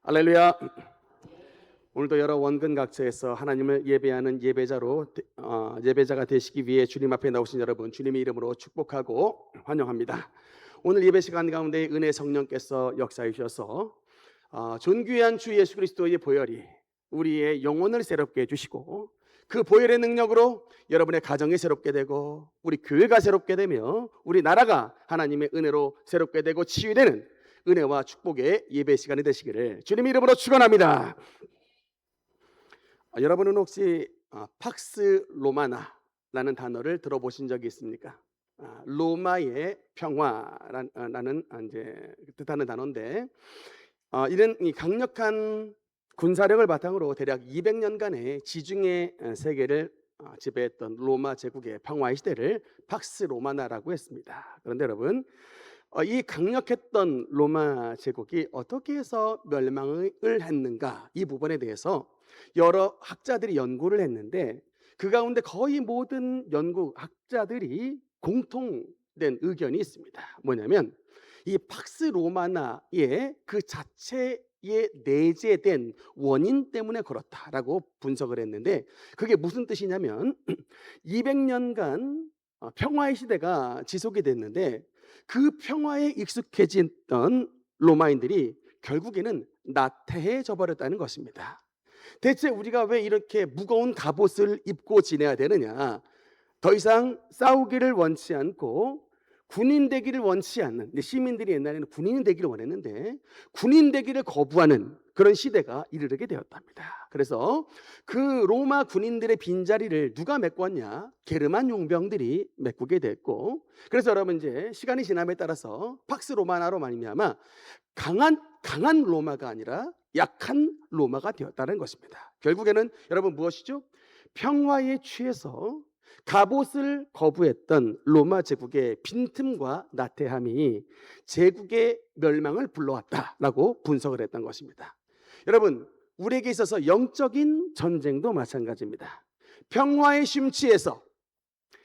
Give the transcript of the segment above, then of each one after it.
할렐루야. 오늘도 여러 원근 각처에서 하나님을 예배하는 예배자가 되시기 위해 주님 앞에 나오신 여러분, 주님의 이름으로 축복하고 환영합니다. 오늘 예배 시간 가운데 은혜 성령께서 역사해 주셔서 존귀한 주 예수 그리스도의 보혈이 우리의 영혼을 새롭게 해주시고, 그 보혈의 능력으로 여러분의 가정이 새롭게 되고, 우리 교회가 새롭게 되며, 우리 나라가 하나님의 은혜로 새롭게 되고 치유되는 은혜와 축복의 예배 시간이 되시기를 주님의 이름으로 축원합니다. 여러분은 혹시 팍스 로마나라는 단어를 들어보신 적이 있습니까? 로마의 평화라는 이제 뜻하는 단어인데, 이런 이 강력한 군사력을 바탕으로 대략 200년간의 지중해 세계를 지배했던 로마 제국의 평화의 시대를 팍스 로마나라고 했습니다. 그런데 여러분, 이 강력했던 로마 제국이 어떻게 해서 멸망을 했는가, 이 부분에 대해서 여러 학자들이 연구를 했는데, 그 가운데 거의 모든 연구 학자들이 공통된 의견이 있습니다. 뭐냐면 이 팍스 로마나의 그 자체에 내재된 원인 때문에 그렇다라고 분석을 했는데, 그게 무슨 뜻이냐면 200년간 평화의 시대가 지속이 됐는데, 그 평화에 익숙해졌던 로마인들이 결국에는 나태해져 버렸다는 것입니다. 대체 우리가 왜 이렇게 무거운 갑옷을 입고 지내야 되느냐? 더 이상 싸우기를 원치 않고 군인 되기를 원치 않는, 시민들이 옛날에는 군인이 되기를 원했는데 군인 되기를 거부하는 그런 시대가 이르게 되었답니다. 그래서 그 로마 군인들의 빈자리를 누가 메꿨냐? 게르만 용병들이 메꾸게 됐고, 그래서 여러분 이제 시간이 지남에 따라서 팍스 로마나로 말미암아 강한 로마가 아니라 약한 로마가 되었다는 것입니다. 결국에는 여러분 무엇이죠? 평화에 취해서 갑옷을 거부했던 로마 제국의 빈틈과 나태함이 제국의 멸망을 불러왔다라고 분석을 했던 것입니다. 여러분, 우리에게 있어서 영적인 전쟁도 마찬가지입니다. 평화의 심취에서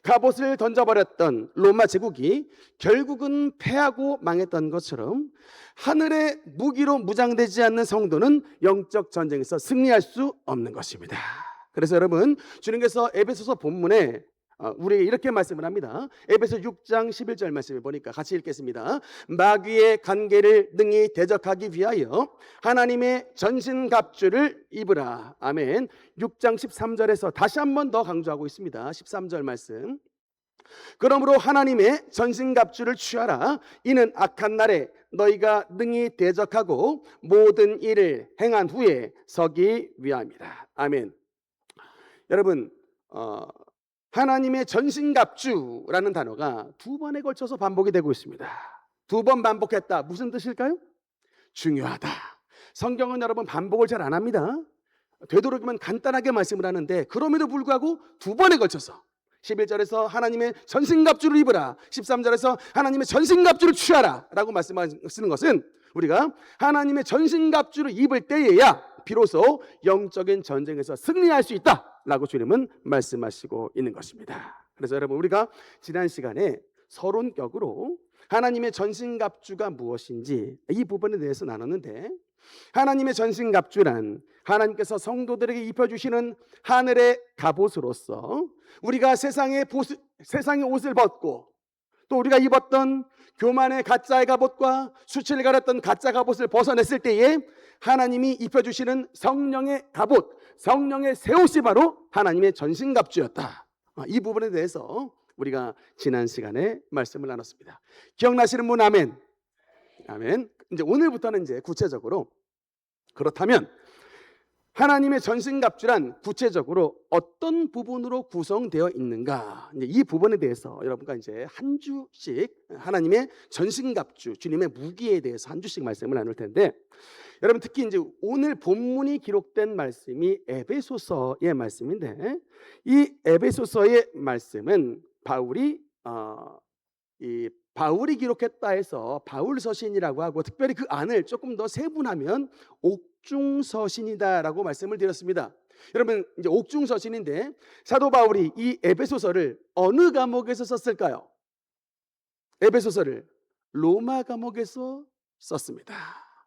갑옷을 던져버렸던 로마 제국이 결국은 패하고 망했던 것처럼, 하늘의 무기로 무장되지 않는 성도는 영적 전쟁에서 승리할 수 없는 것입니다. 그래서 여러분, 주님께서 에베소서 본문에 우리에게 이렇게 말씀을 합니다. 에베소 6장 11절 말씀을 보니까 같이 읽겠습니다. 마귀의 관계를 능히 대적하기 위하여 하나님의 전신갑주를 입으라. 아멘. 6장 13절에서 다시 한 번 더 강조하고 있습니다. 13절 말씀. 그러므로 하나님의 전신갑주를 취하라. 이는 악한 날에 너희가 능히 대적하고 모든 일을 행한 후에 서기 위함이라. 아멘. 여러분, 하나님의 전신갑주라는 단어가 두 번에 걸쳐서 반복이 되고 있습니다. 두 번 반복했다. 무슨 뜻일까요? 중요하다. 성경은 여러분 반복을 잘 안 합니다. 되도록이면 간단하게 말씀을 하는데, 그럼에도 불구하고 두 번에 걸쳐서 11절에서 하나님의 전신갑주를 입으라, 13절에서 하나님의 전신갑주를 취하라 라고 말씀하시는 것은, 우리가 하나님의 전신갑주를 입을 때에야 비로소 영적인 전쟁에서 승리할 수 있다라고 주님은 말씀하시고 있는 것입니다. 그래서 여러분, 우리가 지난 시간에 서론격으로 하나님의 전신갑주가 무엇인지 이 부분에 대해서 나눴는데, 하나님의 전신갑주란 하나님께서 성도들에게 입혀주시는 하늘의 갑옷으로서, 우리가 세상의 옷을 벗고 또 우리가 입었던 교만의 가짜의 갑옷과 수치를 가렸던 가짜 갑옷을 벗어냈을 때에 하나님이 입혀주시는 성령의 갑옷, 성령의 새 옷이 바로 하나님의 전신갑주였다. 이 부분에 대해서 우리가 지난 시간에 말씀을 나눴습니다. 기억나시는 분 아멘. 아멘. 이제 오늘부터는 이제 구체적으로, 그렇다면 하나님의 전신갑주란 구체적으로 어떤 부분으로 구성되어 있는가, 이제 이 부분에 대해서 여러분과 이제 한 주씩 하나님의 전신갑주, 주님의 무기에 대해서 한 주씩 말씀을 나눌 텐데, 여러분 특히 이제 오늘 본문이 기록된 말씀이 에베소서의 말씀인데, 이 에베소서의 말씀은 바울이 기록했다 해서 바울서신이라고 하고, 특별히 그 안을 조금 더 세분하면 옥중서신이다라고 말씀을 드렸습니다. 여러분, 이제 옥중서신인데 사도 바울이 이 에베소서를 어느 과목에서 썼을까요? 에베소서를 로마 과목에서 썼습니다.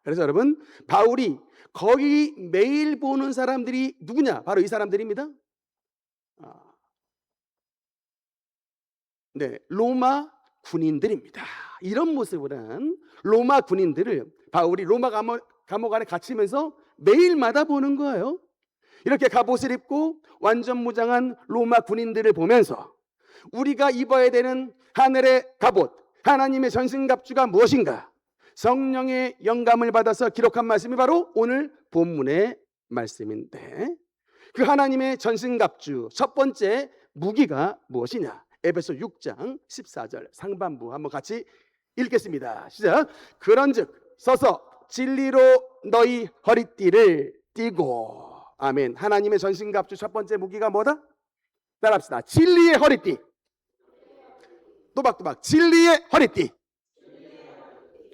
그래서 여러분, 바울이 거기 매일 보는 사람들이 누구냐? 바로 이 사람들입니다. 네, 로마 군인들입니다. 이런 모습을 한 로마 군인들을 바울이 로마 감옥 안에 갇히면서 매일마다 보는 거예요. 이렇게 갑옷을 입고 완전 무장한 로마 군인들을 보면서 우리가 입어야 되는 하늘의 갑옷, 하나님의 전신갑주가 무엇인가? 성령의 영감을 받아서 기록한 말씀이 바로 오늘 본문의 말씀인데, 그 하나님의 전신갑주 첫 번째 무기가 무엇이냐? 에베소 6장 14절 상반부 한번 같이 읽겠습니다. 시작. 그런즉 서서 진리로 너희 허리띠를 띠고. 아멘. 하나님의 전신갑주 첫 번째 무기가 뭐다? 따라합시다. 진리의 허리띠. 또박또박 진리의 허리띠.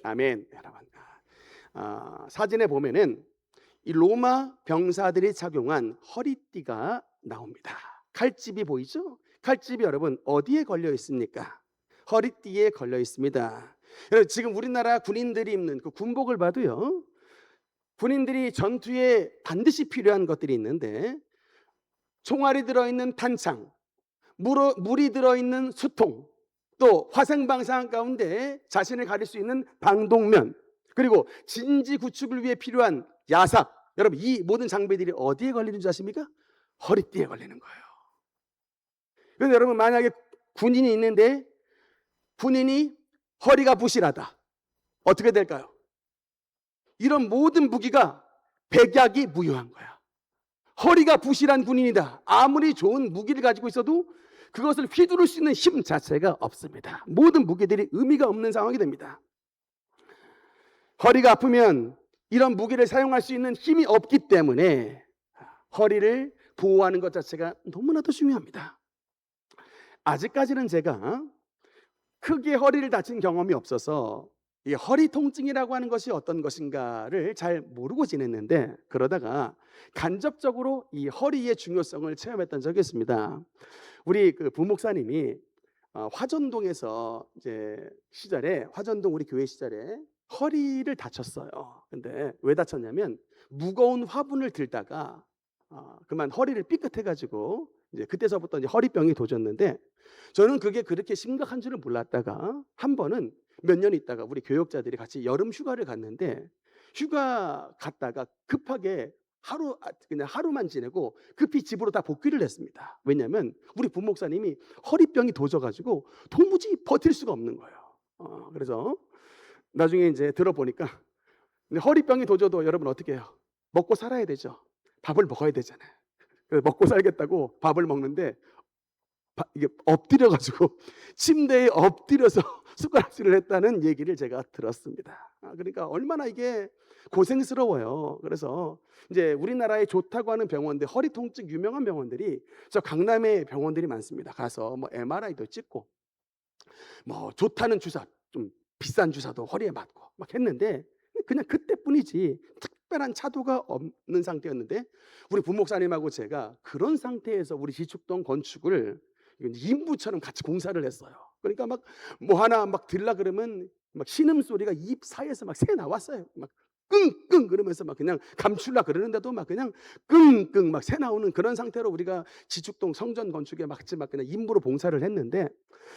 아멘. 여러분, 사진에 보면은 이 로마 병사들이 착용한 허리띠가 나옵니다. 칼집이 보이죠? 칼집이 여러분 어디에 걸려 있습니까? 허리띠에 걸려 있습니다. 여러분, 지금 우리나라 군인들이 입는 그 군복을 봐도요, 군인들이 전투에 반드시 필요한 것들이 있는데, 총알이 들어있는 탄창, 물이 들어있는 수통, 또 화생방사능 가운데 자신을 가릴 수 있는 방독면, 그리고 진지 구축을 위해 필요한 야삭. 여러분, 이 모든 장비들이 어디에 걸리는 줄 아십니까? 허리띠에 걸리는 거예요. 그런데 여러분, 만약에 군인이 있는데 군인이 허리가 부실하다, 어떻게 될까요? 이런 모든 무기가 백약이 무효한 거야. 허리가 부실한 군인이다. 아무리 좋은 무기를 가지고 있어도 그것을 휘두를 수 있는 힘 자체가 없습니다. 모든 무기들이 의미가 없는 상황이 됩니다. 허리가 아프면 이런 무기를 사용할 수 있는 힘이 없기 때문에 허리를 보호하는 것 자체가 너무나도 중요합니다. 아직까지는 제가 크게 허리를 다친 경험이 없어서 이 허리 통증이라고 하는 것이 어떤 것인가를 잘 모르고 지냈는데, 그러다가 간접적으로 이 허리의 중요성을 체험했던 적이 있습니다. 우리 그 부목사님이 화전동에서 이제 시절에, 화전동 우리 교회 시절에 허리를 다쳤어요. 근데 왜 다쳤냐면 무거운 화분을 들다가 그만 허리를 삐끗해가지고 이제 그때서부터 이제 허리병이 도졌는데, 저는 그게 그렇게 심각한 줄은 몰랐다가 한 번은 몇 년 있다가 우리 교역자들이 같이 여름 휴가를 갔는데, 휴가 갔다가 급하게 그냥 하루만 지내고 급히 집으로 다 복귀를 했습니다. 왜냐하면 우리 부목사님이 허리병이 도져가지고 도무지 버틸 수가 없는 거예요. 그래서 나중에 이제 들어보니까, 근데 허리병이 도져도 여러분 어떻게 해요? 먹고 살아야 되죠. 밥을 먹어야 되잖아요. 그래서 먹고 살겠다고 밥을 먹는데 이게 엎드려가지고 침대에 엎드려서 숟가락질을 했다는 얘기를 제가 들었습니다. 그러니까 얼마나 이게 고생스러워요. 그래서 이제 우리나라에 좋다고 하는 병원들, 허리 통증 유명한 병원들이 저 강남에 병원들이 많습니다. 가서 뭐 MRI도 찍고 뭐 좋다는 주사, 좀 비싼 주사도 허리에 맞고 막 했는데 그냥 그때뿐이지 특별한 차도가 없는 상태였는데, 우리 부목사님하고 제가 그런 상태에서 우리 지축동 건축을 인부처럼 같이 공사를 했어요. 그러니까 막 뭐 하나 막 들라 그러면 막 신음소리가 입 사이에서 막 새 나왔어요. 막 끙끙 그러면서 막 그냥 감출라 그러는데도 막 그냥 끙끙 막 새 나오는 그런 상태로 우리가 지축동 성전 건축에 막 그냥 인부로 봉사를 했는데,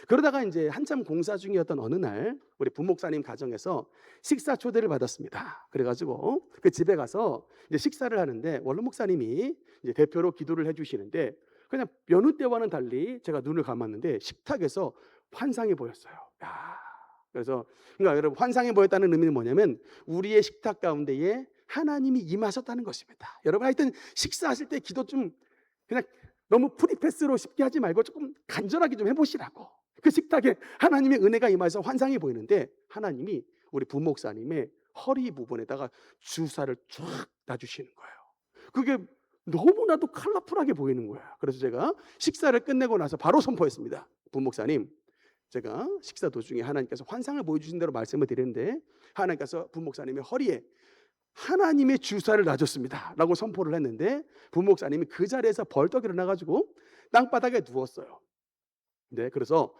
그러다가 이제 한참 공사 중이었던 어느 날 우리 부목사님 가정에서 식사 초대를 받았습니다. 그래가지고 그 집에 가서 이제 식사를 하는데 원로 목사님이 이제 대표로 기도를 해주시는데, 그냥 여느 때와는 달리 제가 눈을 감았는데 식탁에서 환상이 보였어요. 야, 그래서 그러니까 여러분, 환상이 보였다는 의미는 뭐냐면 우리의 식탁 가운데에 하나님이 임하셨다는 것입니다. 여러분, 하여튼 식사하실 때 기도 좀 그냥 너무 프리패스로 쉽게 하지 말고 조금 간절하게 좀 해보시라고. 그 식탁에 하나님의 은혜가 임해서 환상이 보이는데, 하나님이 우리 부목사님의 허리 부분에다가 주사를 쫙 놔주시는 거예요. 그게 너무나도 컬러풀하게 보이는 거야. 그래서 제가 식사를 끝내고 나서 바로 선포했습니다. 부목사님, 제가 식사 도중에 하나님께서 환상을 보여주신 대로 말씀을 드렸는데, 하나님께서 부목사님의 허리에 하나님의 주사를 놔줬습니다 라고 선포를 했는데, 부목사님이 그 자리에서 벌떡 일어나가지고 땅바닥에 누웠어요. 네, 그래서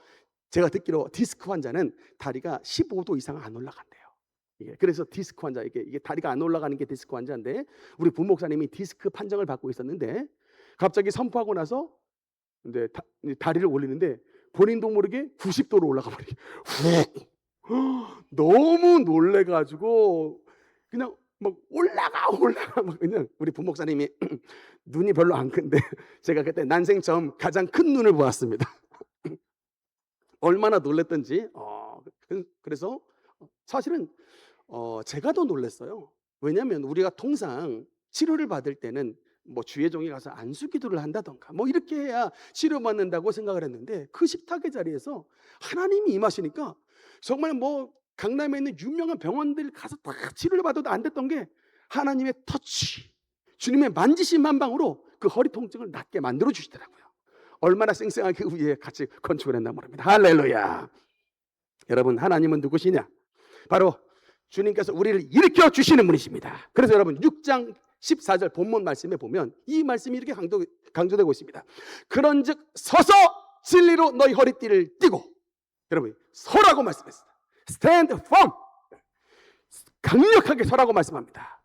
제가 듣기로 디스크 환자는 다리가 15도 이상 안 올라간대요. 그래서 디스크 환자, 이게 다리가 안 올라가는 게 디스크 환자인데, 우리 부목사님이 디스크 판정을 받고 있었는데 갑자기 선포하고 나서 이제 다리를 올리는데 본인도 모르게 90도로 올라가 버리게 훅. 너무 놀래가지고 그냥 막 올라가 막. 그냥 우리 부목사님이 눈이 별로 안 큰데 제가 그때 난생 처음 가장 큰 눈을 보았습니다. 얼마나 놀랬던지. 그래서 사실은 제가 더 놀랐어요. 왜냐하면 우리가 통상 치료를 받을 때는 뭐 주의 종이 가서 안수기도를 한다던가 뭐 이렇게 해야 치료받는다고 생각을 했는데, 그 식탁의 자리에서 하나님이 임하시니까 정말 뭐 강남에 있는 유명한 병원들 가서 다 치료를 받아도 안 됐던 게 하나님의 터치, 주님의 만지심 한 방으로 그 허리 통증을 낫게 만들어 주시더라고요. 얼마나 쌩쌩하게 그 위에 같이 건축을 했나 모릅니다. 할렐루야. 여러분, 하나님은 누구시냐? 바로 주님께서 우리를 일으켜 주시는 분이십니다. 그래서 여러분 6장 14절 본문 말씀에 보면 이 말씀이 이렇게 강조되고 있습니다. 그런즉 서서 진리로 너희 허리띠를 띠고. 여러분, 서라고 말씀했습니다. Stand firm. 강력하게 서라고 말씀합니다.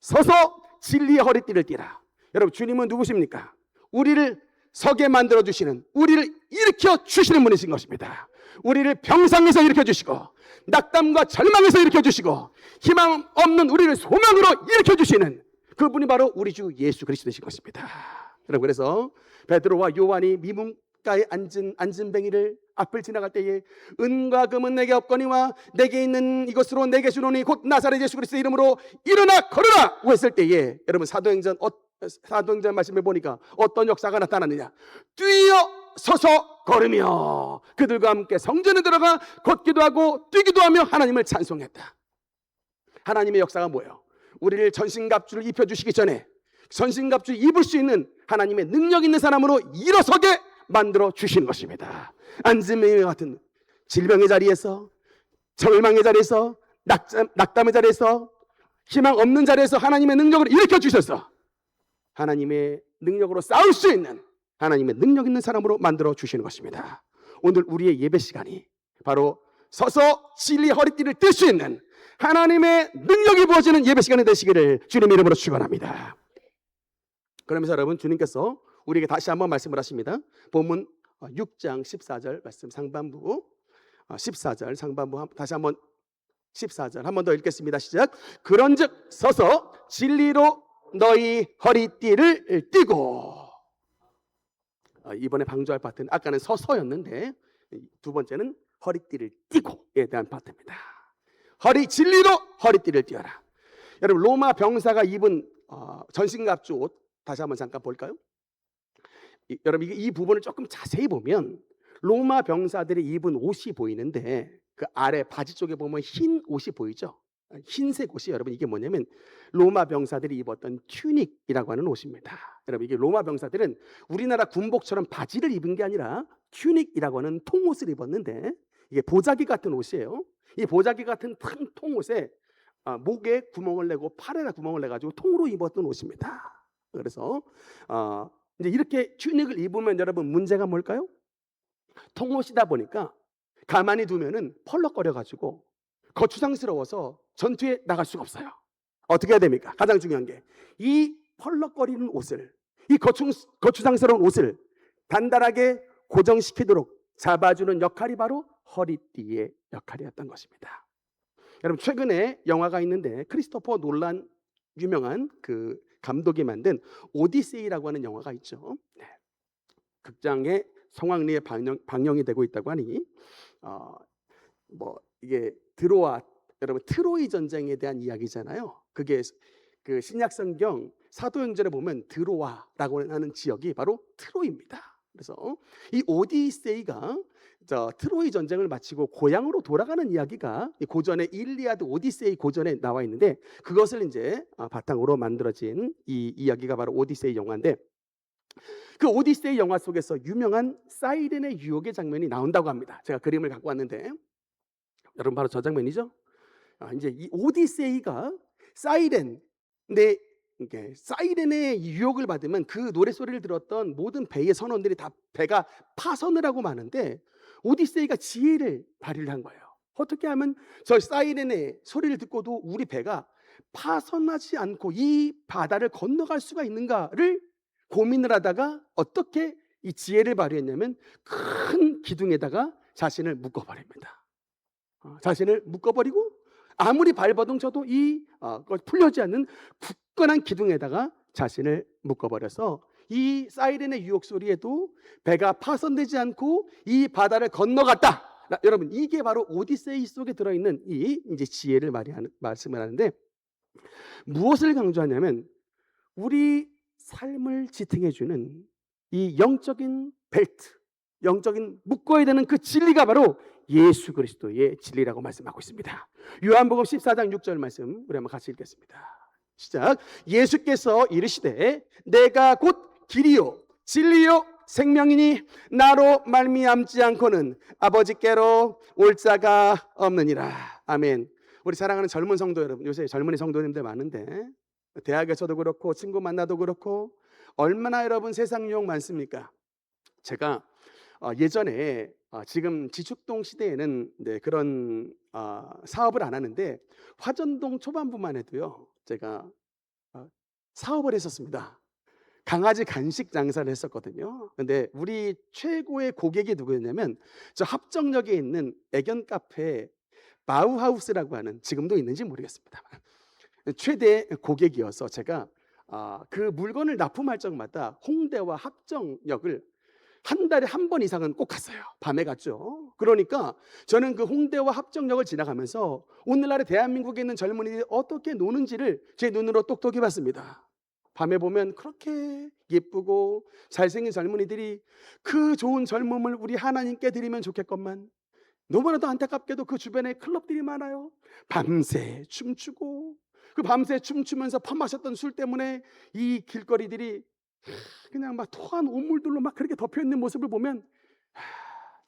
서서 진리의 허리띠를 띠라. 여러분, 주님은 누구십니까? 우리를 서게 만들어 주시는, 우리를 일으켜 주시는 분이신 것입니다. 우리를 병상에서 일으켜 주시고 낙담과 절망에서 일으켜 주시고 희망 없는 우리를 소망으로 일으켜 주시는 그분이 바로 우리 주 예수 그리스도이신 것입니다. 여러분, 그래서 베드로와 요한이 미문가에 앉은 뱅이를 앞을 지나갈 때에 은과 금은 내게 없거니와 내게 있는 이것으로 내게 주노니 곧 나사렛 예수 그리스도의 이름으로 일어나 걸으라 했을 때에, 여러분 사도행전 말씀해 보니까 어떤 역사가 나타났느냐? 뛰어 서서 걸으며 그들과 함께 성전에 들어가 걷기도 하고 뛰기도 하며 하나님을 찬송했다. 하나님의 역사가 뭐예요? 우리를 전신갑주를 입혀주시기 전에 전신갑주를 입을 수 있는 하나님의 능력 있는 사람으로 일어서게 만들어 주신 것입니다. 안진뱅이 같은 질병의 자리에서, 절망의 자리에서, 낙담의 자리에서, 희망 없는 자리에서 하나님의 능력을 일으켜 주셔서 하나님의 능력으로 싸울 수 있는, 하나님의 능력 있는 사람으로 만들어 주시는 것입니다. 오늘 우리의 예배 시간이 바로 서서 진리의 허리띠를 뜰 수 있는 하나님의 능력이 부어지는 예배 시간이 되시기를 주님의 이름으로 축원합니다. 그러면서 여러분, 주님께서 우리에게 다시 한번 말씀을 하십니다. 본문 6장 14절 말씀 상반부, 14절 상반부 다시 한번 14절 한 번 더 읽겠습니다. 시작. 그런즉 서서 진리로 너희 허리띠를 띠고. 이번에 방조할 파트는 아까는 서서였는데 두 번째는 허리띠를 띠고에 대한 파트입니다. 진리로 허리띠를 띠어라. 여러분, 로마 병사가 입은 전신갑주 옷 다시 한번 잠깐 볼까요? 여러분, 이 부분을 조금 자세히 보면 로마 병사들이 입은 옷이 보이는데 그 아래 바지 쪽에 보면 흰 옷이 보이죠? 흰색 옷이, 여러분 이게 뭐냐면 로마 병사들이 입었던 튜닉이라고 하는 옷입니다. 여러분, 이게 로마 병사들은 우리나라 군복처럼 바지를 입은 게 아니라 튜닉이라고 하는 통옷을 입었는데 이게 보자기 같은 옷이에요. 이 보자기 같은 통옷에 목에 구멍을 내고 팔에다 구멍을 내가지고 통으로 입었던 옷입니다. 그래서 이제 이렇게 튜닉을 입으면 여러분 문제가 뭘까요? 통옷이다 보니까 가만히 두면은 펄럭거려가지고 거추장스러워서 전투에 나갈 수가 없어요. 어떻게 해야 됩니까? 가장 중요한 게 이 펄럭거리는 옷을, 이 거추장스러운 옷을 단단하게 고정시키도록 잡아주는 역할이 바로 허리띠의 역할이었던 것입니다. 여러분, 최근에 영화가 있는데 크리스토퍼 놀란 유명한 그 감독이 만든 오디세이라고 하는 영화가 있죠. 극장에 성황리에 방영이 되고 있다고 하니 이게 여러분 트로이 전쟁에 대한 이야기잖아요. 그게 그 신약 성경 사도행전에 보면 드로아라고 하는 지역이 바로 트로이입니다. 그래서 이 오디세이가 트로이 전쟁을 마치고 고향으로 돌아가는 이야기가 고전의 일리아드 오디세이 고전에 나와 있는데, 그것을 이제 바탕으로 만들어진 이 이야기가 바로 오디세이 영화인데, 그 오디세이 영화 속에서 유명한 사이렌의 유혹의 장면이 나온다고 합니다. 제가 그림을 갖고 왔는데 여러분, 바로 저 장면이죠. 이제 이 오디세이가 근데 이게 사이렌의 유혹을 받으면 그 노래 소리를 들었던 모든 배의 선원들이 다 배가 파선을 하고 마는데 오디세이가 지혜를 발휘를 한 거예요. 어떻게 하면 저 사이렌의 소리를 듣고도 우리 배가 파손하지 않고 이 바다를 건너갈 수가 있는가를 고민을 하다가 어떻게 이 지혜를 발휘했냐면 큰 기둥에다가 자신을 묶어버립니다. 자신을 묶어버리고 아무리 발버둥 쳐도 풀려지 않는 굳건한 기둥에다가 자신을 묶어버려서 이 사이렌의 유혹 소리에도 배가 파손되지 않고 이 바다를 건너갔다. 여러분, 이게 바로 오디세이 속에 들어있는 이 이제 지혜를 말씀을 하는데, 무엇을 강조하냐면 우리 삶을 지탱해주는 이 영적인 벨트, 영적인 묶어야 되는 그 진리가 바로 예수 그리스도의 진리라고 말씀하고 있습니다. 요한복음 14장 6절 말씀 우리 한번 같이 읽겠습니다. 시작. 예수께서 이르시되 내가 곧 길이요 진리요 생명이니 나로 말미암지 않고는 아버지께로 올 자가 없느니라. 아멘. 우리 사랑하는 젊은 성도 여러분, 요새 젊은이 성도님들 많은데 대학에서도 그렇고 친구 만나도 그렇고 얼마나 여러분 세상 유혹 많습니까? 제가 예전에 지금 지축동 시대에는 그런 사업을 안 하는데 화전동 초반부만 해도요 제가 사업을 했었습니다. 강아지 간식 장사를 했었거든요. 근데 우리 최고의 고객이 누구였냐면 저 합정역에 있는 애견 카페 바우하우스라고 하는, 지금도 있는지 모르겠습니다, 최대 고객이어서 제가 그 물건을 납품할 적마다 홍대와 합정역을 한 달에 한 번 이상은 꼭 갔어요. 밤에 갔죠. 그러니까 저는 그 홍대와 합정역을 지나가면서 오늘날의 대한민국에 있는 젊은이들이 어떻게 노는지를 제 눈으로 똑똑히 봤습니다. 밤에 보면 그렇게 예쁘고 잘생긴 젊은이들이 그 좋은 젊음을 우리 하나님께 드리면 좋겠건만 너무나도 안타깝게도 그 주변에 클럽들이 많아요. 밤새 춤추고 그 밤새 춤추면서 퍼마셨던 술 때문에 이 길거리들이 그냥 막 토한 온물들로 막 그렇게 덮여있는 모습을 보면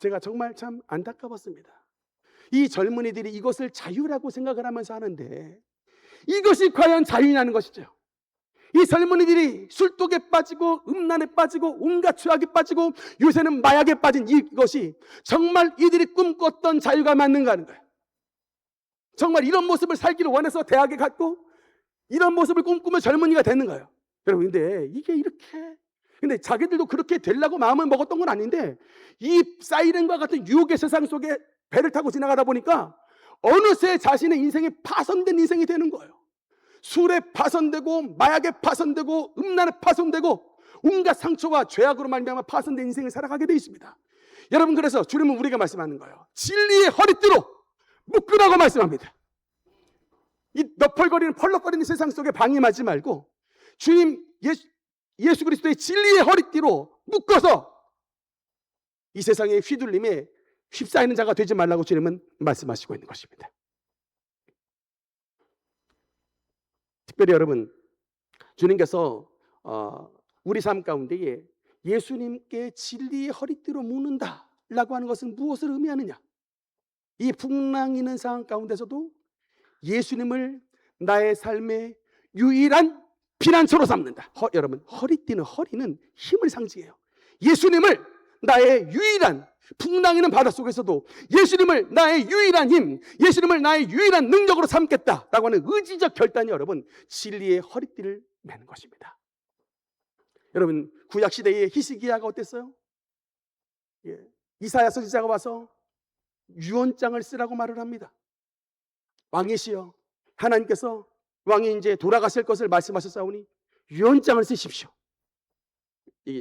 제가 정말 참 안타까웠습니다. 이 젊은이들이 이것을 자유라고 생각을 하면서 하는데 이것이 과연 자유라는 것이죠. 이 젊은이들이 술독에 빠지고 음란에 빠지고 온갖 죄악에 빠지고 요새는 마약에 빠진 이것이 정말 이들이 꿈꿨던 자유가 맞는가 하는 거예요. 정말 이런 모습을 살기를 원해서 대학에 갔고 이런 모습을 꿈꾸며 젊은이가 되는 거예요. 여러분, 근데 이게 이렇게, 근데 자기들도 그렇게 되려고 마음을 먹었던 건 아닌데 이 사이렌과 같은 유혹의 세상 속에 배를 타고 지나가다 보니까 어느새 자신의 인생이 파손된 인생이 되는 거예요. 술에 파손되고 마약에 파손되고 음란에 파손되고 온갖 상처와 죄악으로 말미암아 파손된 인생을 살아가게 되어 있습니다. 여러분, 그래서 주님은 우리가 말씀하는 거예요. 진리의 허리띠로 묶으라고 말씀합니다. 이 너펄거리는 펄럭거리는 세상 속에 방임하지 말고 주님 예수 그리스도의 진리의 허리띠로 묶어서 이 세상의 휘둘림에 휩싸이는 자가 되지 말라고 주님은 말씀하시고 있는 것입니다. 특별히 여러분, 주님께서 우리 삶 가운데에 예수님께 진리의 허리띠로 묶는다라고 하는 것은 무엇을 의미하느냐? 이 풍랑이는 상황 가운데서도 예수님을 나의 삶의 유일한 피난처로 삼는다. 여러분, 허리띠는, 허리는 힘을 상징해요. 예수님을 나의 유일한, 풍랑이는 바닷속에서도 예수님을 나의 유일한 힘, 예수님을 나의 유일한 능력으로 삼겠다라고 하는 의지적 결단이 여러분 진리의 허리띠를 매는 것입니다. 여러분, 구약시대의 히스기야가 어땠어요? 이사야 선지자가 와서 유언장을 쓰라고 말을 합니다. 왕이시여, 하나님께서 왕이 이제 돌아가실 것을 말씀하셨사오니 유언장을 쓰십시오.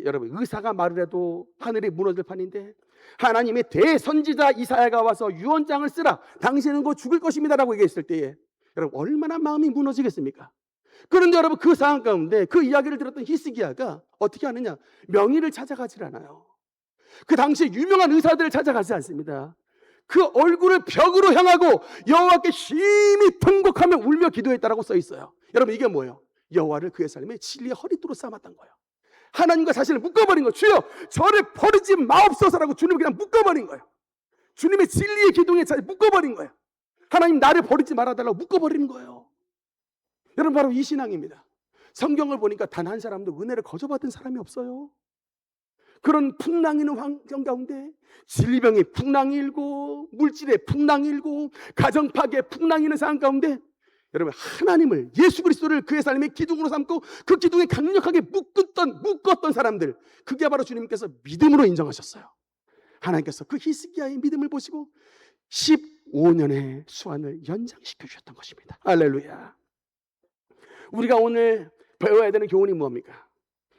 여러분, 의사가 말을 해도 하늘이 무너질 판인데 하나님의 대선지자 이사야가 와서 유언장을 쓰라, 당신은 곧 죽을 것입니다 라고 얘기했을 때에 여러분 얼마나 마음이 무너지겠습니까? 그런데 여러분, 그 상황 가운데 그 이야기를 들었던 히스기야가 어떻게 하느냐? 명의를 찾아가질 않아요. 그 당시에 유명한 의사들을 찾아가지 않습니다. 그 얼굴을 벽으로 향하고 여호와께 심히 통곡하며 울며 기도했다라고 써 있어요. 여러분, 이게 뭐예요? 여호와를 그의 삶에 진리의 허리띠로 삼았던 거예요. 하나님과 자신을 묶어버린 거예요. 주여, 저를 버리지 마옵소서라고 주님을 그냥 묶어버린 거예요. 주님의 진리의 기둥에 잘 묶어버린 거예요. 하나님, 나를 버리지 말아달라고 묶어버리는 거예요. 여러분, 바로 이 신앙입니다. 성경을 보니까 단 한 사람도 은혜를 거저받은 사람이 없어요. 그런 풍랑이 있는 환경 가운데 질병이 풍랑이 일고 물질의 풍랑이 일고 가정 파괴의 풍랑이 있는 상황 가운데 여러분 하나님을 예수 그리스도를 그의 삶의 기둥으로 삼고 그 기둥에 강력하게 묶었던 사람들, 그게 바로 주님께서 믿음으로 인정하셨어요. 하나님께서 그 히스기야의 믿음을 보시고 15년의 수완을 연장시켜 주셨던 것입니다. 할렐루야. 우리가 오늘 배워야 되는 교훈이 무엇입니까?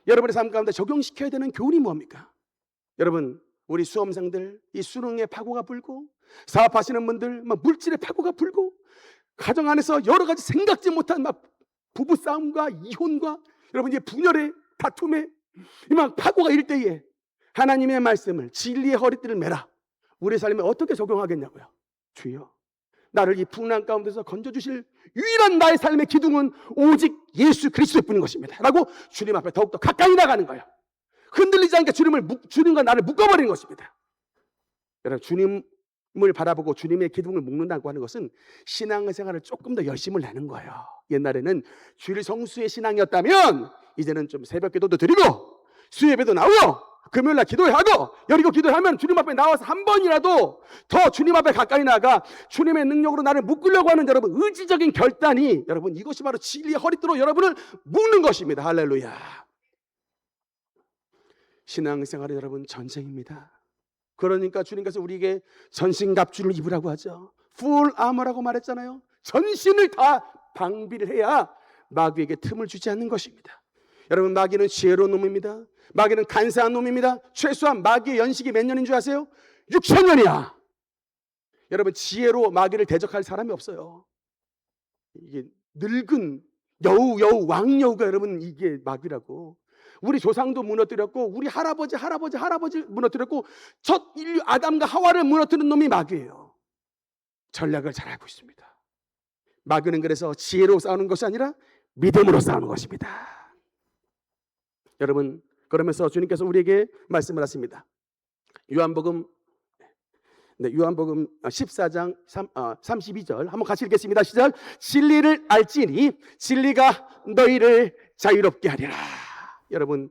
여러분의 삶 가운데 적용시켜야 되는 교훈이 무엇입니까? 여러분, 우리 수험생들 이 수능의 파고가 불고 사업하시는 분들 막 물질의 파고가 불고 가정 안에서 여러 가지 생각지 못한 막 부부싸움과 이혼과 여러분 이제 분열의 다툼에 막 파고가 일 때에 하나님의 말씀을 진리의 허리띠를 매라. 우리 삶에 어떻게 적용하겠냐고요. 주여, 나를 이 풍랑 가운데서 건져주실 유일한 나의 삶의 기둥은 오직 예수 그리스도일 뿐인 것입니다 라고 주님 앞에 더욱더 가까이 나가는 거예요. 흔들리지 않게 주님과 나를 묶어버리는 것입니다. 여러분, 주님을 바라보고 주님의 기둥을 묶는다고 하는 것은 신앙생활을 조금 더 열심을 내는 거예요. 옛날에는 주일 성수의 신앙이었다면 이제는 좀 새벽 기도도 드리고 수예배도 나오고 금요일날 기도하고 여리고 기도하면 주님 앞에 나와서 한 번이라도 더 주님 앞에 가까이 나가 주님의 능력으로 나를 묶으려고 하는 여러분 의지적인 결단이, 여러분 이것이 바로 진리의 허리띠로 여러분을 묶는 것입니다. 할렐루야. 신앙생활은 여러분 전쟁입니다. 그러니까 주님께서 우리에게 전신갑주를 입으라고 하죠. 풀 아머라고 말했잖아요. 전신을 다 방비를 해야 마귀에게 틈을 주지 않는 것입니다. 여러분, 마귀는 지혜로운 놈입니다. 마귀는 간사한 놈입니다. 최소한 마귀의 연식이 몇 년인 줄 아세요? 6,000년이야. 여러분, 지혜로 마귀를 대적할 사람이 없어요. 이게 늙은 여우 왕여우가 여러분 이게 마귀라고. 우리 조상도 무너뜨렸고 우리 할아버지 무너뜨렸고 첫 인류 아담과 하와를 무너뜨린 놈이 마귀예요. 전략을 잘 알고 있습니다. 마귀는 그래서 지혜로 싸우는 것이 아니라 믿음으로 싸우는 것입니다. 여러분, 그러면서 주님께서 우리에게 말씀을 하십니다. 요한복음 14장 32절 한번 같이 읽겠습니다. 시작. 진리를 알지니 진리가 너희를 자유롭게 하리라. 여러분,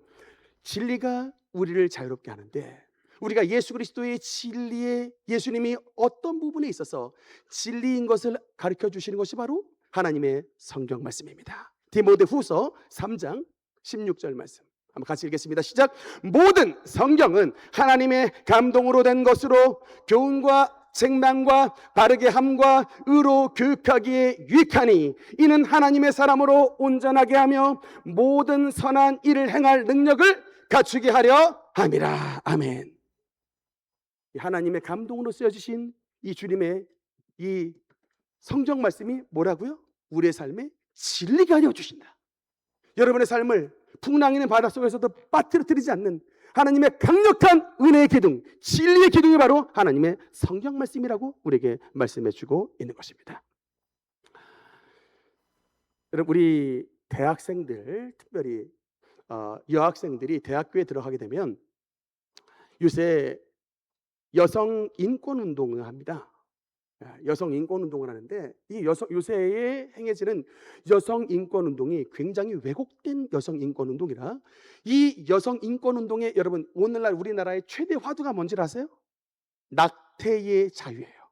진리가 우리를 자유롭게 하는데 우리가 예수 그리스도의 진리에 예수님이 어떤 부분에 있어서 진리인 것을 가르쳐 주시는 것이 바로 하나님의 성경 말씀입니다. 디모데후서 3장 16절 말씀 한번 같이 읽겠습니다. 시작. 모든 성경은 하나님의 감동으로 된 것으로 교훈과 책망과 바르게 함과 의로 교육하기에 유익하니 이는 하나님의 사람으로 온전하게 하며 모든 선한 일을 행할 능력을 갖추게 하려 함이라. 아멘. 하나님의 감동으로 쓰여주신 이 주님의 이 성경 말씀이 뭐라고요? 우리의 삶에 진리가 되어 주신다. 여러분의 삶을 풍랑이는 바닷속에서도 빠뜨려뜨리지 않는 하나님의 강력한 은혜의 기둥, 진리의 기둥이 바로 하나님의 성경 말씀이라고 우리에게 말씀해 주고 있는 것입니다. 여러분, 우리 대학생들, 특별히 여학생들이 대학교에 들어가게 되면 요새 여성 인권 운동을 합니다. 여성 인권 운동을 하는데 이 요새에 행해지는 여성 인권 운동이 굉장히 왜곡된 여성 인권 운동이라 이 여성 인권 운동에 여러분 오늘날 우리나라의 최대 화두가 뭔지 아세요? 낙태의 자유예요.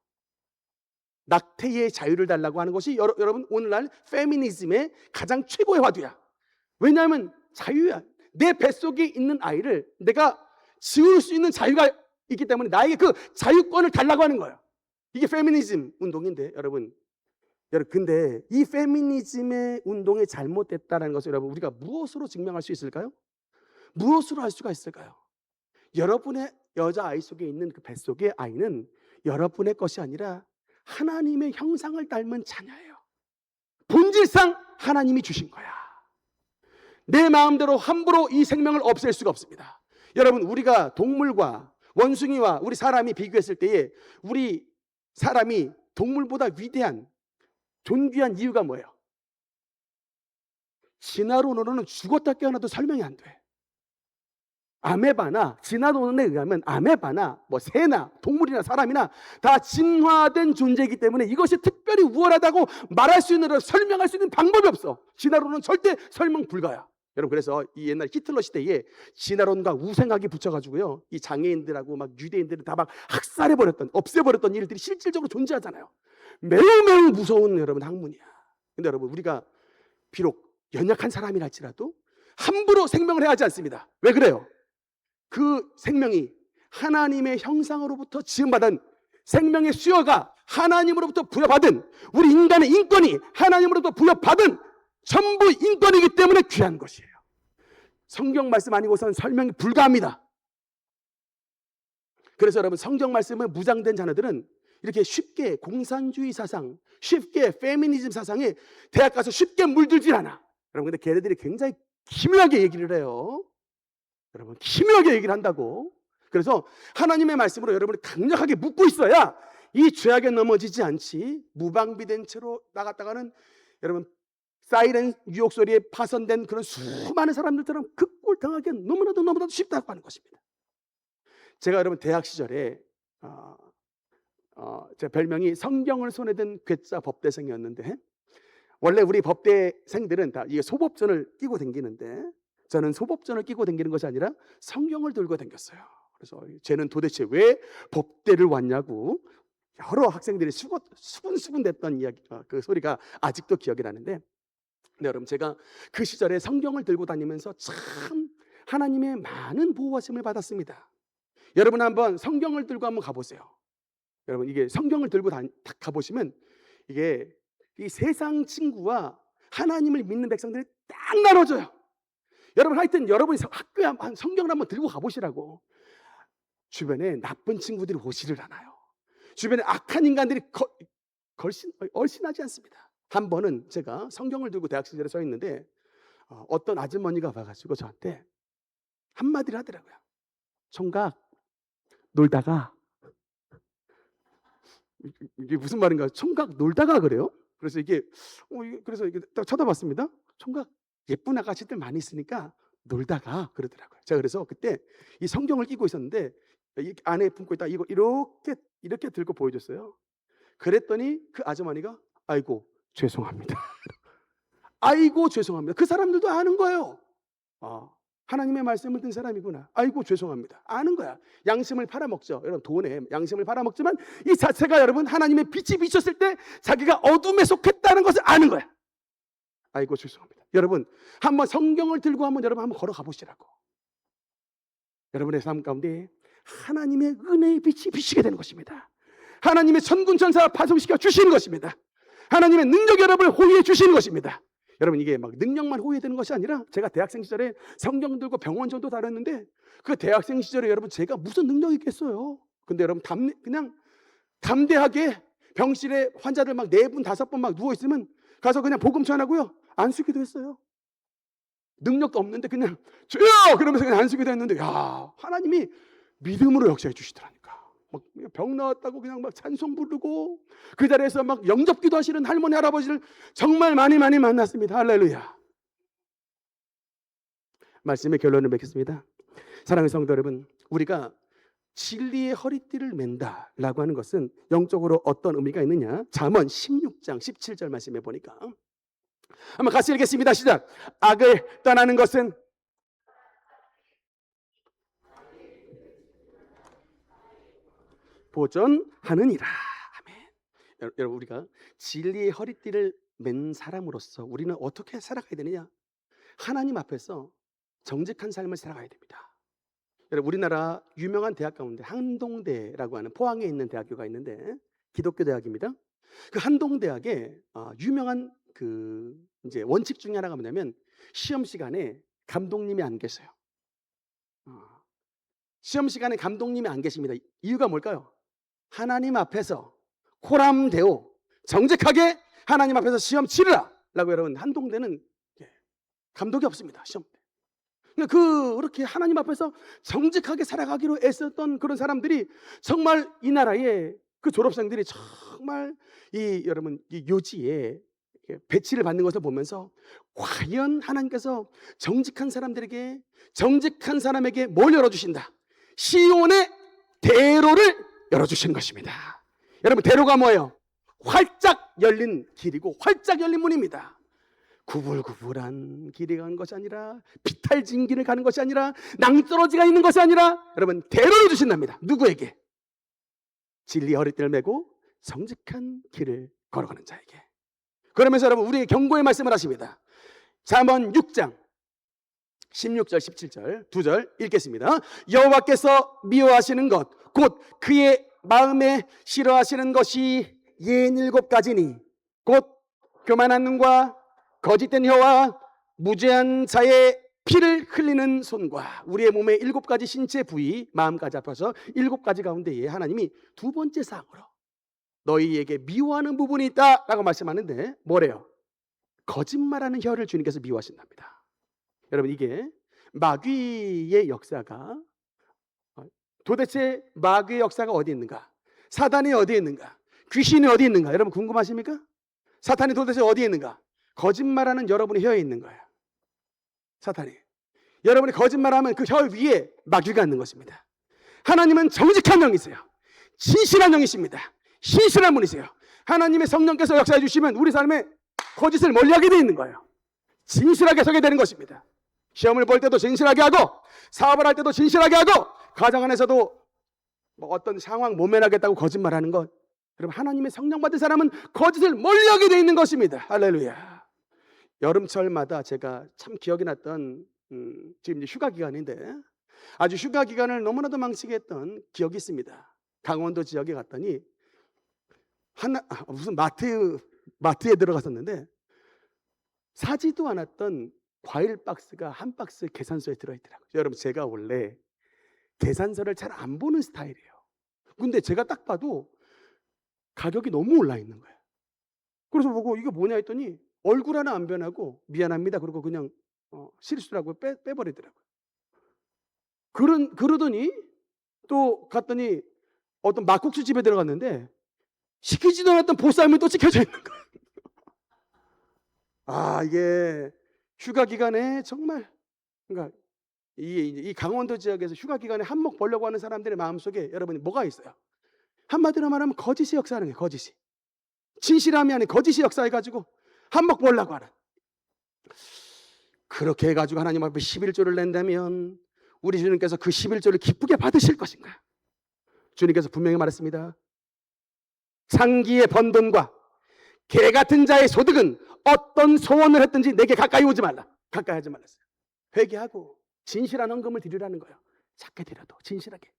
낙태의 자유를 달라고 하는 것이 여러분 오늘날 페미니즘의 가장 최고의 화두야. 왜냐하면 자유야. 내 뱃속에 있는 아이를 내가 지울 수 있는 자유가 있기 때문에 나에게 그 자유권을 달라고 하는 거예요. 이게 페미니즘 운동인데 여러분 근데 이 페미니즘의 운동이 잘못됐다는 것을 여러분 우리가 무엇으로 증명할 수 있을까요? 무엇으로 할 수가 있을까요? 여러분의 여자아이 속에 있는 그 뱃속의 아이는 여러분의 것이 아니라 하나님의 형상을 닮은 자녀예요. 본질상 하나님이 주신 거야. 내 마음대로 함부로 이 생명을 없앨 수가 없습니다. 여러분, 우리가 동물과 원숭이와 우리 사람이 비교했을 때에 우리 사람이 동물보다 위대한 존귀한 이유가 뭐예요? 진화론으로는 죽었다 깨어나도 설명이 안 돼. 아메바나 진화론에 의하면 아메바나 뭐 새나 동물이나 사람이나 다 진화된 존재이기 때문에 이것이 특별히 우월하다고 말할 수 있는 설명할 수 있는 방법이 없어. 진화론은 절대 설명 불가야. 여러분, 그래서 이 옛날 히틀러 시대에 진화론과 우생학이 붙여가지고요, 이 장애인들하고 막 유대인들을 다 막 학살해버렸던, 없애버렸던 일들이 실질적으로 존재하잖아요. 매우 매우 무서운 여러분 학문이야. 근데 여러분, 우리가 비록 연약한 사람이랄지라도 함부로 생명을 해하지 않습니다. 왜 그래요? 그 생명이 하나님의 형상으로부터 지음받은 생명의 수요가 하나님으로부터 부여받은, 우리 인간의 인권이 하나님으로부터 부여받은 전부 인권이기 때문에 귀한 것이에요. 성경 말씀 아니고선 설명이 불가합니다. 그래서 여러분, 성경 말씀에 무장된 자녀들은 이렇게 쉽게 공산주의 사상, 쉽게 페미니즘 사상에 대학 가서 쉽게 물들질 않아. 여러분, 근데 걔네들이 굉장히 기묘하게 얘기를 해요. 여러분, 기묘하게 얘기를 한다고. 그래서 하나님의 말씀으로 여러분이 강력하게 묻고 있어야 이 죄악에 넘어지지 않지, 무방비된 채로 나갔다가는 여러분 사이렌 유혹 소리에 파손된 그런 수많은 사람들처럼 극골당하기 너무나도 쉽다고 하는 것입니다. 제가 여러분 대학 시절에 제 별명이 성경을 손에 든 괴짜 법대생이었는데, 원래 우리 법대생들은 다 이게 소법전을 끼고 다니는데, 저는 소법전을 끼고 다니는 것이 아니라 성경을 들고 다녔어요. 그래서 쟤는 도대체 왜 법대를 왔냐고 여러 학생들이 수군수군 됐던 이야기, 그 소리가 아직도 기억이 나는데, 네, 여러분, 제가 그 시절에 성경을 들고 다니면서 참 하나님의 많은 보호하심을 받았습니다. 여러분, 한번 성경을 들고 한번 가보세요. 여러분, 이게 성경을 들고 가보시면 이게 이 세상 친구와 하나님을 믿는 백성들이 딱 나눠져요. 여러분, 하여튼 여러분이 학교에 한 성경을 한번 들고 가보시라고. 주변에 나쁜 친구들이 오지를 않아요. 주변에 악한 인간들이 얼씬하지 않습니다. 한 번은 제가 성경을 들고 대학 시절에 서 있는데 어떤 아주머니가 와가지고 저한테 한마디를 하더라고요. 총각, 놀다가. 이게 무슨 말인가? 총각 놀다가 그래요? 그래서 그래서 이게 딱 쳐다봤습니다. 총각, 예쁜 아가씨들 많이 있으니까 놀다가 그러더라고요. 제가 그래서 그때 이 성경을 끼고 있었는데 이 안에 품고 있다 이거 이렇게 들고 보여줬어요. 그랬더니 그 아주머니가 아이고 죄송합니다. 아이고 죄송합니다. 그 사람들도 아는 거예요. 하나님의 말씀을 든 사람이구나. 아이고 죄송합니다. 아는 거야. 양심을 팔아먹죠. 여러분, 돈에 양심을 팔아먹지만 이 자체가 여러분 하나님의 빛이 비쳤을 때 자기가 어둠에 속했다는 것을 아는 거야. 아이고 죄송합니다. 여러분, 한번 성경을 들고 여러분 한번 걸어가 보시라고. 여러분의 삶 가운데 하나님의 은혜의 빛이 비치게 되는 것입니다. 하나님의 천군천사 파송시켜 주시는 것입니다. 하나님의 능력 여러분을 호위해 주시는 것입니다. 여러분, 이게 막 능력만 호위되는 것이 아니라, 제가 대학생 시절에 성경 들고 병원 전도 다녔는데 그 대학생 시절에 여러분 제가 무슨 능력이 있겠어요. 근데 여러분 그냥 담대하게 병실에 환자들 막 4분 5분 막 누워있으면 가서 그냥 복음 전하고요, 안수기도 했어요. 능력도 없는데 그냥 주여 그러면서 그냥 안수기도 했는데, 야, 하나님이 믿음으로 역사해 주시더라니까. 막 병 나왔다고 그냥 막 찬송 부르고 그 자리에서 막 영접기도 하시는 할머니 할아버지를 정말 많이 만났습니다. 할렐루야. 말씀의 결론을 맺겠습니다. 사랑하는 성도 여러분, 우리가 진리의 허리띠를 맨다라고 하는 것은 영적으로 어떤 의미가 있느냐? 잠언 16장 17절 말씀에 보니까, 한번 같이 읽겠습니다. 시작. 악을 떠나는 것은 보존하느니라. 아멘. 여러분, 우리가 진리의 허리띠를 맨 사람으로서 우리는 어떻게 살아가야 되느냐? 하나님 앞에서 정직한 삶을 살아가야 됩니다. 여러분, 우리나라 유명한 대학 가운데 한동대라고 하는 포항에 있는 대학교가 있는데, 기독교 대학입니다. 그 한동대학에 유명한 그 이제 원칙 중에 하나가 뭐냐면, 시험 시간에 감독님이 안 계세요. 시험 시간에 감독님이 안 계십니다. 이유가 뭘까요? 하나님 앞에서 코람데오 정직하게 하나님 앞에서 시험 치르라 라고. 여러분, 한동대는 감독이 없습니다. 시험 때. 그렇게 하나님 앞에서 정직하게 살아가기로 애썼던 그런 사람들이, 정말 이 나라의 그 졸업생들이 정말 여러분 이 요지에 배치를 받는 것을 보면서, 과연 하나님께서 정직한 사람들에게, 정직한 사람에게 뭘 열어주신다? 시온의 대로를 열어주시는 것입니다. 여러분, 대로가 뭐예요? 활짝 열린 길이고 활짝 열린 문입니다. 구불구불한 길이 가는 것이 아니라, 비탈진 길을 가는 것이 아니라, 낭떠러지가 있는 것이 아니라, 여러분 대로를 주신답니다. 누구에게? 진리의 허리띠를 메고 정직한 길을 걸어가는 자에게. 그러면서 여러분 우리의 경고의 말씀을 하십니다. 잠언 6장 16절 17절 두 절 읽겠습니다. 여호와께서 미워하시는 것 곧 그의 마음에 싫어하시는 것이 67가지니 곧 교만한 눈과 거짓된 혀와 무죄한 자의 피를 흘리는 손과 우리의 몸의 7가지 신체 부위 마음까지 합해서 7가지 가운데에 하나님이 두 번째 사항으로 너희에게 미워하는 부분이 있다라고 말씀하는데 뭐래요? 거짓말하는 혀를 주님께서 미워하신답니다. 여러분 이게 마귀의 역사가 도대체 마귀의 역사가 어디 있는가? 사단이 어디에 있는가? 귀신이 어디 있는가? 여러분 궁금하십니까? 사탄이 도대체 어디에 있는가? 거짓말하는 여러분의 혀에 있는 거예요. 사탄이. 여러분이 거짓말하면 그 혀 위에 마귀가 있는 것입니다. 하나님은 정직한 영이세요. 진실한 영이십니다. 신실한 분이세요. 하나님의 성령께서 역사해 주시면 우리 삶에 거짓을 멀리하게 되어 있는 거예요. 진실하게 서게 되는 것입니다. 시험을 볼 때도 진실하게 하고 사업을 할 때도 진실하게 하고 가정 안에서도 뭐 어떤 상황 모면하겠다고 거짓말하는 것, 여러분 하나님의 성령 받은 사람은 거짓을 멀리하게 되어 있는 것입니다. 할렐루야. 여름철마다 제가 참 기억이 났던 지금 이제 휴가 기간인데 아주 휴가 기간을 너무나도 망치게 했던 기억이 있습니다. 강원도 지역에 갔더니 무슨 마트에 들어갔었는데 사지도 않았던 과일 박스가 한 박스 계산서에 들어있더라고요. 여러분 제가 원래 계산서를 잘 안 보는 스타일이에요. 근데 제가 딱 봐도 가격이 너무 올라 있는 거예요. 그래서 보고 이게 뭐냐 했더니 얼굴 하나 안 변하고 미안합니다 그러고 그냥 실수라고 빼버리더라고요. 그러더니 또 갔더니 어떤 막국수 집에 들어갔는데 시키지도 않았던 보쌈이 또 찍혀져 있는 거예요. 아 이게 휴가 기간에 정말 그러니까 이 강원도 지역에서 휴가 기간에 한몫 보려고 하는 사람들의 마음속에 여러분이 뭐가 있어요? 한마디로 말하면 거짓이 역사하는 거예요. 거짓이. 진실함이 아닌 거짓이 역사해가지고 한몫 보려고 하는. 그렇게 해가지고 하나님 앞에 11조를 낸다면 우리 주님께서 그 11조를 기쁘게 받으실 것인가? 주님께서 분명히 말했습니다. 상기의 번 돈과 개 같은 자의 소득은 어떤 소원을 했든지 내게 가까이 오지 말라. 가까이 하지 말랐어요. 회개하고 진실한 헌금을 드리라는 거예요. 작게 드려도 진실하게.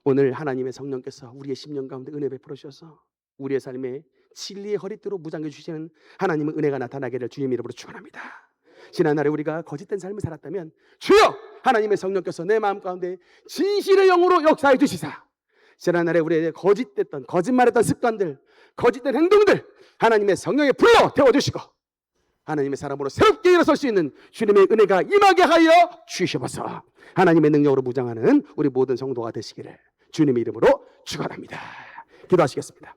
오늘 하나님의 성령께서 우리의 심령 가운데 은혜 베풀어 주셔서 우리의 삶에 진리의 허리띠로 무장해 주시는 하나님의 은혜가 나타나기를 주님 이름으로 축원합니다. 지난날에 우리가 거짓된 삶을 살았다면 주여 하나님의 성령께서 내 마음 가운데 진실의 영으로 역사해 주시사 지난날에 우리의 거짓됐던 거짓말했던 습관들 거짓된 행동들 하나님의 성령의 불로 태워주시고 하나님의 사람으로 새롭게 일어설 수 있는 주님의 은혜가 임하게 하여 주시옵소서. 하나님의 능력으로 무장하는 우리 모든 성도가 되시기를 주님의 이름으로 축원합니다. 기도하시겠습니다.